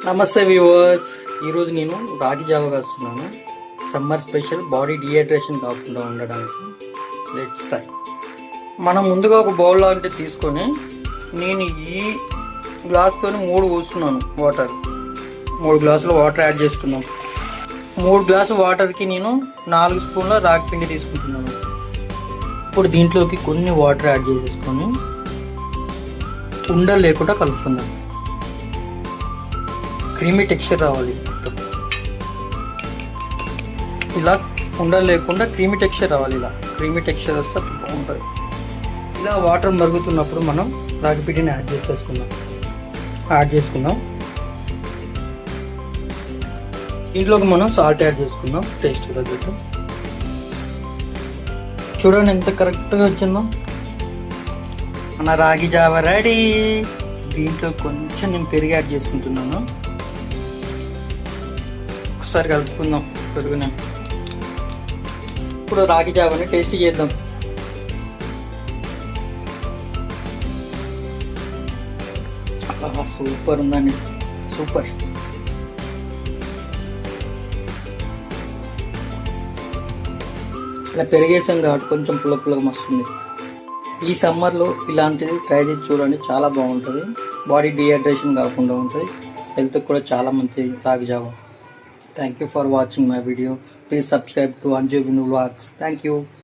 నమస్తే వ్యూవర్స్. ఈరోజు నేను రాగి జావ కాస్తున్నాను. సమ్మర్ స్పెషల్, బాడీ డిహైడ్రేషన్ కాకుండా ఉండడానికి. Let's try. మనం ముందుగా ఒక బౌల్ లాంటిది తీసుకొని నేను ఈ గ్లాస్తో 3 పోస్తున్నాను వాటర్. 3 గ్లాసులు వాటర్ యాడ్ చేసుకున్నాం. 3 గ్లాసు వాటర్కి నేను 4 స్పూన్ల రాగి పిండి తీసుకుంటున్నాను. ఇప్పుడు దీంట్లోకి కొన్ని వాటర్ యాడ్ చేసేసుకొని ఉండలు లేకుండా కలుపుకుందాం. క్రీమీ టెక్స్చర్ రావాలి. ఇలా ఉండలు లేకుండా క్రీమీ టెక్స్చర్ రావాలి. ఇలా క్రీమీ టెక్స్చర్ వస్తే బాగుంటుంది. ఇలా వాటర్ మరుగుతున్నప్పుడు మనం రాగి పిండిని యాడ్ చేసుకుందాం. దీంట్లోకి మనం సాల్ట్ యాడ్ చేసుకుందాం టేస్ట్ తగ్గట్టు. చూడండి ఎంత కరెక్ట్గా వచ్చిందో. మన రాగి జావ రెడీ. దీంట్లో కొంచెం నేను పెరుగు యాడ్ చేసుకుంటున్నాను. ఒకసారి కలుపుకుందాం పెరుగుని. ఇప్పుడు రాగి జావని టేస్ట్ చేద్దాం. సూపర్ ఉందండి, సూపర్. ఇలా పెరిగేసాం కాబట్టి కొంచెం పుల్లగా వస్తుంది. ఈ సమ్మర్లో ఇలాంటిది ట్రై చేసి చూడండి, చాలా బాగుంటుంది. బాడీ డిహైడ్రేషన్ కాకుండా ఉంటుంది. హెల్త్కి కూడా చాలా మంచిది రాగి జావ. Thank you for watching my video. Please subscribe to Anju Vinu Vlogs. Thank you.